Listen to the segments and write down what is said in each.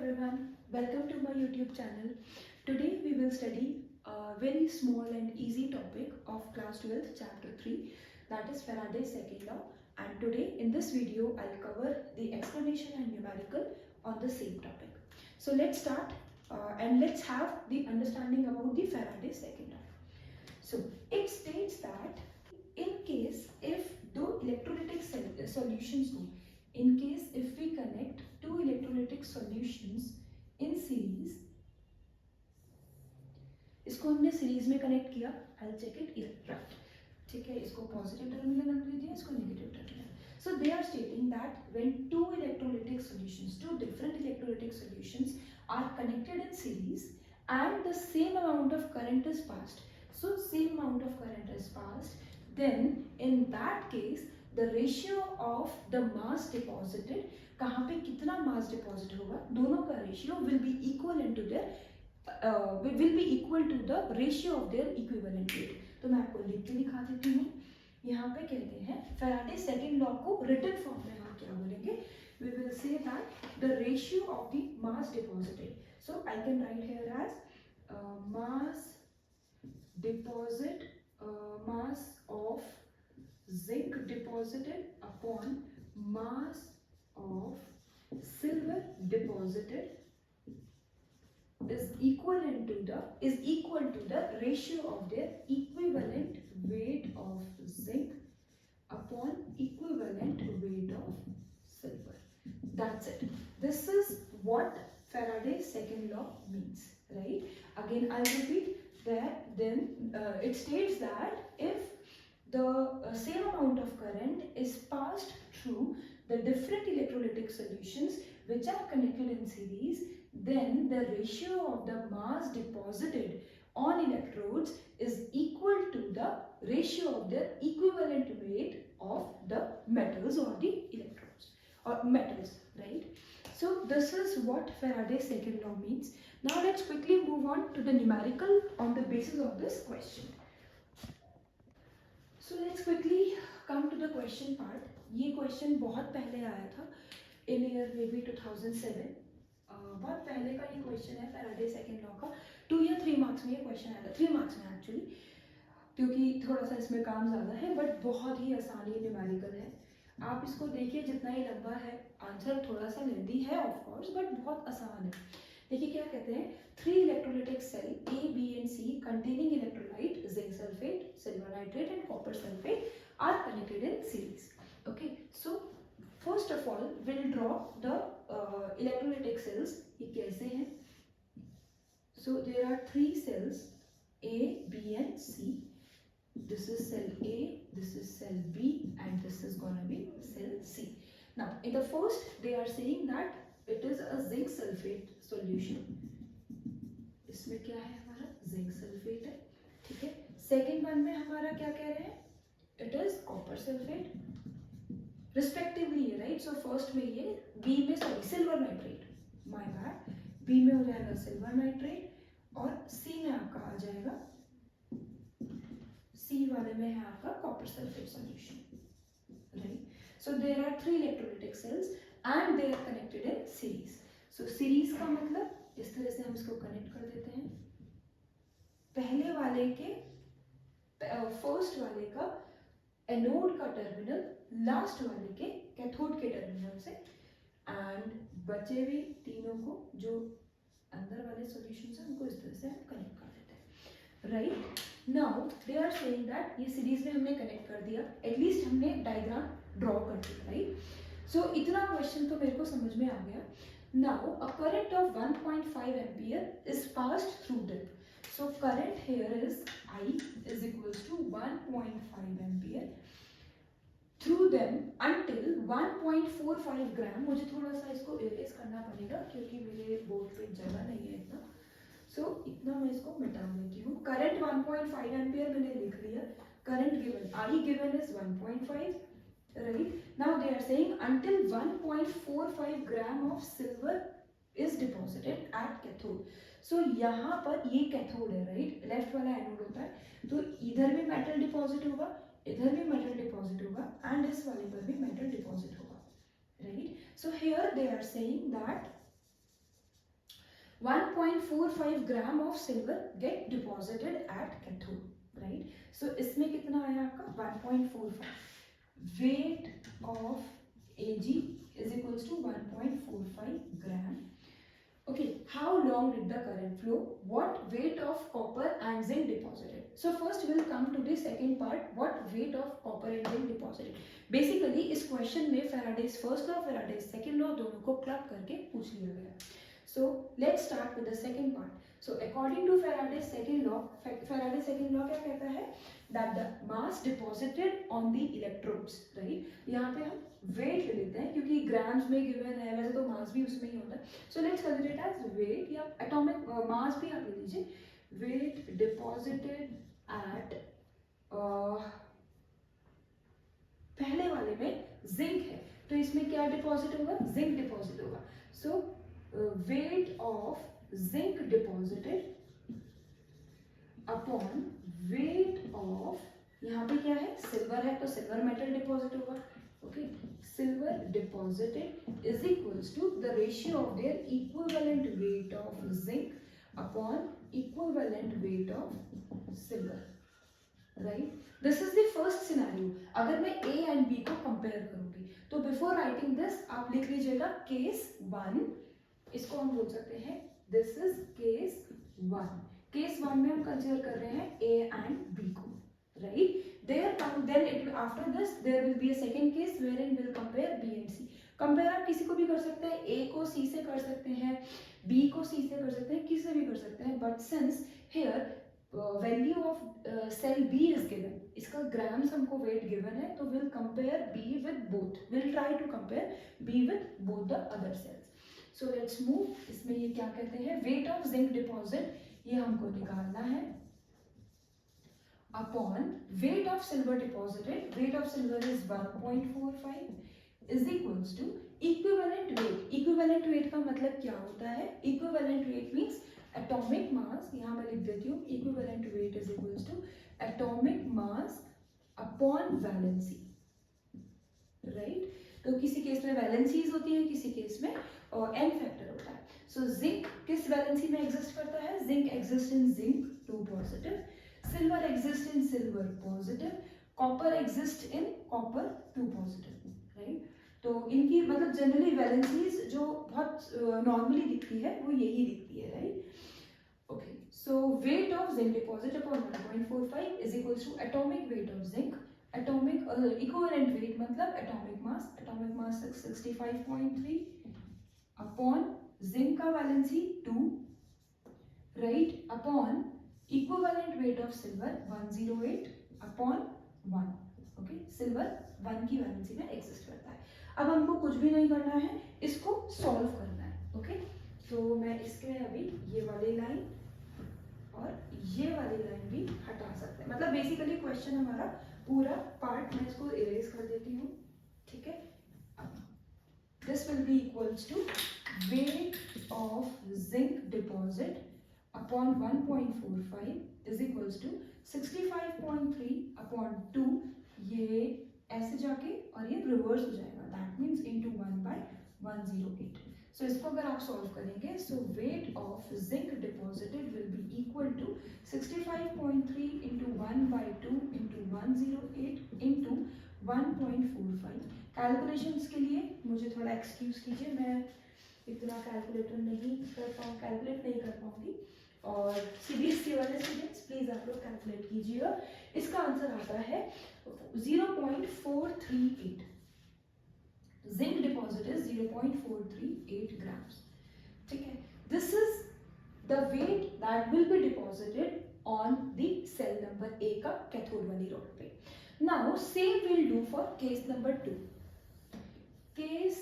everyone, welcome to my YouTube channel. Today we will study a very small and easy topic of class 12th chapter 3, that is Faraday's second law, and today in this video I'll cover the explanation and numerical on the same topic. So let's start and let's have the understanding about the Faraday's second law. So it states that in case if दो electrolytic solutions हो, in case if we connect two electrolytic solutions in series, इसको हमने series में connect किया, I'll check it here, right? ठीक है, इसको positive terminal हमने दिया, इसको negative terminal. So they are stating that when two electrolytic solutions, two different electrolytic solutions are connected in series and the same amount of current is passed, so same amount of current is passed, then in that case the ratio of the mass deposited, कहाँ पे कितना mass deposit होगा, दोनों का ratio will be equivalent to their will be equal to the ratio of their equivalent weight. तो मैं आपको लिख के दिखा देती हूँ. यहाँ पे कहते हैं Faraday's second law को written form में हम क्या बोलेंगे? We will say that the ratio of the mass deposited. So I can write here as mass deposit, mass of zinc deposited upon mass of silver deposited is equal to the ratio of their equivalent weight of zinc upon equivalent weight of silver. That's it. This is what Faraday's second law means, right? Again I'll repeat that. Then it states that if the same amount of current is passed through the different electrolytic solutions which are connected in series, then the ratio of the mass deposited on electrodes is equal to the ratio of their equivalent weight of the metals or the electrodes or metals, right? So this is what Faraday's second law means. Now let's quickly move on to the numerical on the basis of this question. So let's quickly come to the question part. ये question बहुत पहले आया था in year maybe 2007. बहुत पहले का ये question है Faraday's second law का. 2 या 3 मार्क्स में ये क्वेश्चन आया था, 3 मार्क्स में एक्चुअली, क्योंकि थोड़ा सा इसमें काम ज़्यादा है बट बहुत ही आसान ये न्यूमेरिकल है. आप इसको देखिए, जितना ही लंबा है, आंसर थोड़ा सा लेंदी है ऑफ कोर्स बट बहुत आसान है. देखिए क्या कहते हैं, 3 electrolytic cell A, B and C containing electrolyte zinc sulfate, silver nitrate and copper sulfate are connected in series. Okay, so first of all we'll draw the electrolytic cells. ये कैसे हैं? So there are 3 cells A, B and C. This is cell A, this is cell B and this is gonna be cell C. Now in the first they are saying that it is a zinc sulfate solution. इसमें क्या है हमारा? zinc sulfate है, ठीक है. Second one में हमारा क्या कह रहे हैं? It is copper sulfate respectively, right? So first में ये B में silver nitrate, my bad, B में हो जाएगा silver nitrate और C में आपका आ जाएगा, C वाले में है आपका copper sulfate solution, right? So there are 3 electrolytic cells and they are connected in series. So series का मतलब इस तरह से हम इसको कनेक्ट कर देते हैं. पहले वाले के फर्स्ट वाले का एनोड का टर्मिनल लास्ट वाले के कैथोड के टर्मिनल से, एंड बचे हुए तीनों को जो अंदर वाले सॉल्यूशंस हैं उनको इस तरह से हम कनेक्ट कर देते हैं, right? Now they are saying that ये सीरीज में हमने कनेक्ट कर दिया, एटलीस्ट हमने डायग्राम ड्रॉ कर दिया, राइट? सो इतना क्वेश्चन तो मेरे को समझ में आ गया. Now a current of 1.5 ampere is passed through them. So current here is I is equals to 1.5 ampere through them until 1.45 ग्राम. मुझे थोड़ा सा इसको इरेज करना पड़ेगा क्योंकि मेरे बोर्ड पे जगह नहीं है इतना, so इतना मैं इसको मिटा देती हूँ. करंट 1.5 एम्पियर मैंने लिख लिया. Current given I given is 1.5, right? Now they are saying until 1.45 gram of silver is deposited at cathode. So यहाँ पर ये कैथोड है, राइट? लेफ्ट वाला एनोड होता है, तो इधर भी मेटल डिपॉजिट होगा, इधर भी मेटल डिपॉजिट होगा एंड इस वाले पर भी मेटल डिपॉजिट होगा, right? So here they are saying that 1.45 gram of silver get deposited at cathode, right. So इसमें कितना आया आपका 1.45. Weight of Ag is equals to 1.45 gram. Okay, how long did the current flow? What weight of copper and zinc deposited? So first we'll come to the second part. What weight of copper and zinc deposited? Basically इस question में Faraday's first law, Faraday's second law दोनों को club करके पूछ लिया गया. So let's start with the second part. So according to Faraday's second law क्या कहता है? That the mass deposited on the electrodes, right? यहाँ पे हम वेट ले लेते हैं क्योंकि ग्राम्स में गिवन है, वैसे तो मास भी उसमें ही होता है. So let's consider it as weight या एटॉमिक मास भी आप ले लीजिए. वेट डिपॉजिटेड एट, पहले वाले में जिंक है तो इसमें क्या डिपॉजिट होगा? जिंक डिपॉजिट होगा. So weight of zinc deposited upon weight of, यहाँ पे क्या है? सिल्वर है तो सिल्वर मेटल डिपॉजिट होगा. Okay, silver deposited is equals to the ratio of their equivalent weight of zinc upon equivalent weight of silver, right? This is the first scenario. अगर मैं A and B को compare करूँगी तो before writing this आप लिख लीजिएगा case 1. इसको हम बोल सकते हैं this is case 1. case 1 में हम consider कर रहे हैं A and B को, right? Then after this there will be a second case wherein we'll compare B and C. Compare आप किसी को भी कर सकते हैं, A को C से कर सकते हैं, B को C से कर सकते हैं, किसी से भी कर सकते हैं. But since here value of cell B is given, इसका grams हमको weight given है तो we'll compare B with both. We'll try to compare B with both the other cells. So let's move. इसमें ये क्या कहते हैं? Weight of zinc deposit ये हमको निकालना है upon weight of silver deposited. Weight of silver is 1.45 is equals to equivalent weight. Equivalent weight का मतलब क्या होता है? Equivalent weight means atomic mass. यहाँ मैं लिख देती हूँ equivalent weight is equals to atomic mass upon valency, right? तो किसी केस में वैलेंसीज होती है, किसी केस में n फैक्टर होता है. So zinc किस वैलेंसी में एग्जिस्ट करता है? Zinc exists in zinc 2 positive. Silver exists in silver positive, copper exists in copper 2 positive, right? तो इनकी मतलब जनरली वैलेंसीज जो बहुत नॉर्मली दिखती है वो यही दिखती है, right? Okay, so weight of zinc deposit upon 1.45 is equals to atomic weight of zinc. Atomic equivalent weight मतलब atomic mass 65.3 upon zinc का valency 2, right? Upon equivalent weight of silver 108 upon 1. Okay, silver 1 की valency में exist करता है. अब हमको कुछ भी नहीं करना है, इसको सॉल्व करना है. ओके, तो मैं इसके अभी ये वाली लाइन और ये वाली लाइन भी हटा सकते हैं. मतलब बेसिकली क्वेश्चन हमारा पूरा पार्ट मैं इसको इरेज कर देती हूँ. ठीक है, this will be equals to weight of zinc deposit upon 1.45 is equals to 65.3 upon 2. ये ऐसे जाके और ये रिवर्स हो जाएगा. That means into 1 by 108. So इसको अगर आप सॉल्व करेंगे, so weight of zinc deposited will be equal to 65.3 into 1 by 2 into 108 into 1.45. Calculations के लिए मुझे थोड़ा एक्सक्यूज कीजिए, मैं इतना कैलकुलेट नहीं कर पाऊंगी. और सीबीएसई वाले स्टूडेंट्स प्लीज आप लोग कैलकुलेट कीजिएगा. इसका आंसर आता है 0.438. Zinc deposit is 0.438 grams. ठीक है, this is the weight that will be deposited on the cell number A का कैथोड वाली रोड पे. Now same will do for case number 2. Case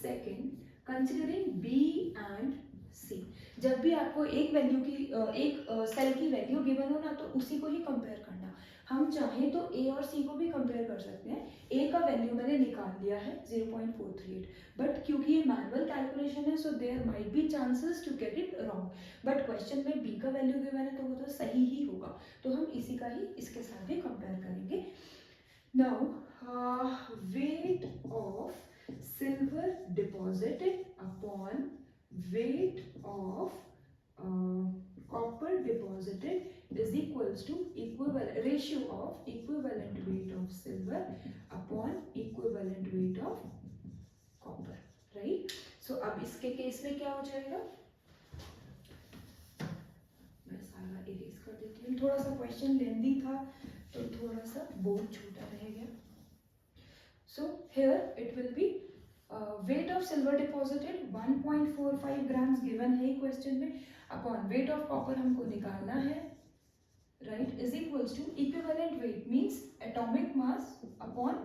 second considering B and C. जब भी आपको एक value की एक सेल की वैल्यू गिवन हो ना तो उसी को ही कंपेयर करना. हम चाहें तो ए और सी को भी कंपेयर कर सकते हैं. ए का वैल्यू मैंने निकाल लिया है 0.438, बट क्योंकि ये मैनुअल कैलकुलेशन है so there might be chances to get it wrong. But question में बी का वैल्यू गिवन है तो वो तो सही ही होगा, तो हम इसी का ही इसके साथ भी कंपेयर करेंगे. Now weight of silver deposited upon weight of copper deposited is equals to equivalent ratio of equivalent weight of silver upon equivalent weight of copper, right? So अब इसके केस में क्या हो जाएगा, मैं सारा इरेज कर देती हूँ, थोड़ा सा क्वेश्चन लेंदी था तो थोड़ा सा बोर्ड छोटा रह गया. So here it will be weight of silver deposited 1.45 grams given है क्वेश्चन में, अपॉन weight of copper हमको निकालना है, right, is equals to equivalent weight means atomic mass upon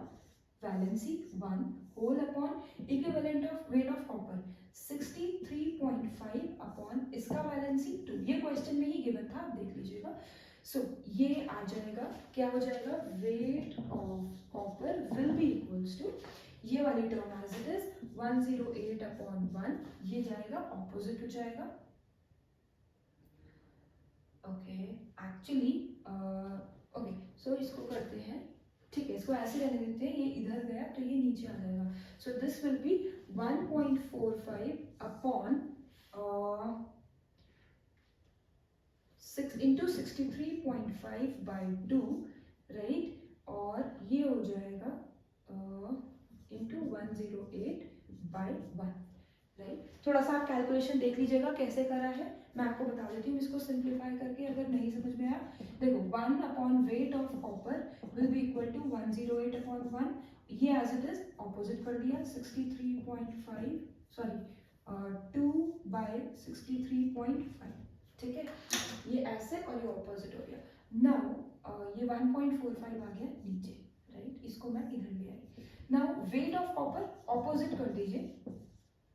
valency 1 whole upon equivalent of weight of copper 63.5 upon इसका valency 2. ये question में ही given था, आप देख लीजिएगा. So ये आ जाएगा, क्या हो जाएगा, weight of copper will be equals to ये वाली term as it is 108 upon 1, ये जाएगा ऑपोजिट हो जाएगा. ओके एक्चुअली ओके सो इसको करते हैं, ठीक है, इसको ऐसे रहने देते हैं, ये इधर गया तो ये नीचे आ जाएगा. So this will B 1.45 upon 6 into 63.5 by 2, right, और ये हो जाएगा इंटू 108 बाई 1, राइट. थोड़ा सा आप कैलकुलेशन देख लीजिएगा कैसे करा है, मैं आपको बता देती हूँ इसको सिंप्लीफाई करके, अगर नहीं समझ में आया. देखो 1 upon weight of copper will be equal to 108 upon 1, ये एज इट इज ऑपोजिट कर दिया 63.5 सॉरी 2 बाई 63.5, ठीक है, ये ऐसे और ये ऑपोजिट हो गया. नाउ ये 1.45 आ गया नीचे, राइट, इसको मैं इधर ले आई. Now weight of copper opposite कर दीजिए,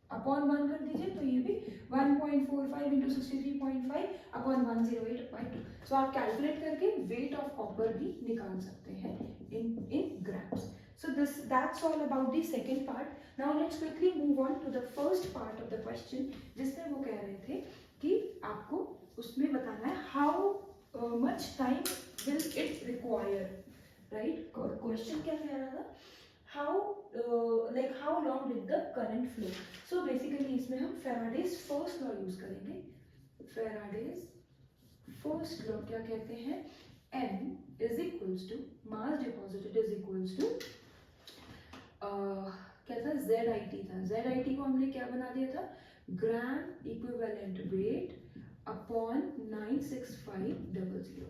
अपॉन 1 कर दीजिए, तो ये भी 1.45 इंटू 63.5 अपॉन 108/2. सो आप कैलकुलेट करके वेट ऑफ कॉपर भी निकाल सकते हैं in grams. So that's all about the second part. Now let's quickly move on to the first part of the question, जिसमें वो कह रहे थे कि आपको उसमें बताना है how much time will it require, right? Question क्या कह रहा था, how long did the current flow. So basically इसमें हम Faraday's first law यूज करेंगे. Faraday's first law क्या कहते हैं, M is equals to mass deposited is equals to क्या था, ZIT था. ZIT को हमने क्या बना दिया था, ग्राम इक्विवेलेंट वेट अपॉन 96500.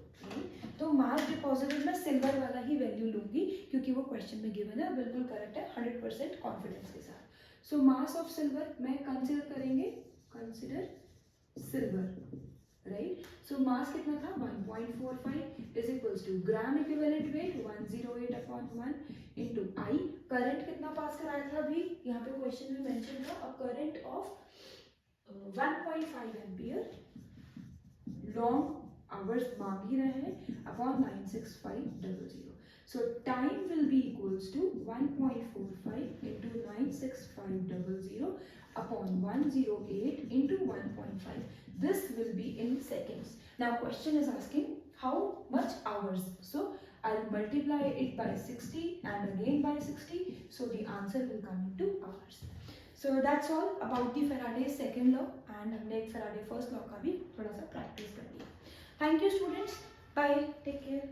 तो मास डिपॉजिटेड में सिल्वर वाला ही वैल्यू लूंगी क्योंकि वो क्वेश्चन में गिवन है, बिल्कुल करेक्ट है 100% कॉन्फिडेंस के साथ. सो मास ऑफ सिल्वर में कंसिडर करेंगे, consider silver, right. So mass कितना था 1.45 is equals to gram equivalent weight 108 upon 1 into I. Current कितना पास कराया था अभी यहाँ पे क्वेश्चन में मेंशन था, a current of 1.5 ampere, long hours मांग ही रहे हैं, upon 96500. So time will be equals to 1.45 into 96500 upon 108 into 1.5. This will be in seconds. Now question is asking how much hours. So I'll multiply it by 60 and again by 60. So the answer will come into hours. So that's all about the Faraday's second law, and हमने एक Faraday first law का भी थोड़ा सा practice कर लिया. Thank you students. Bye. Take care.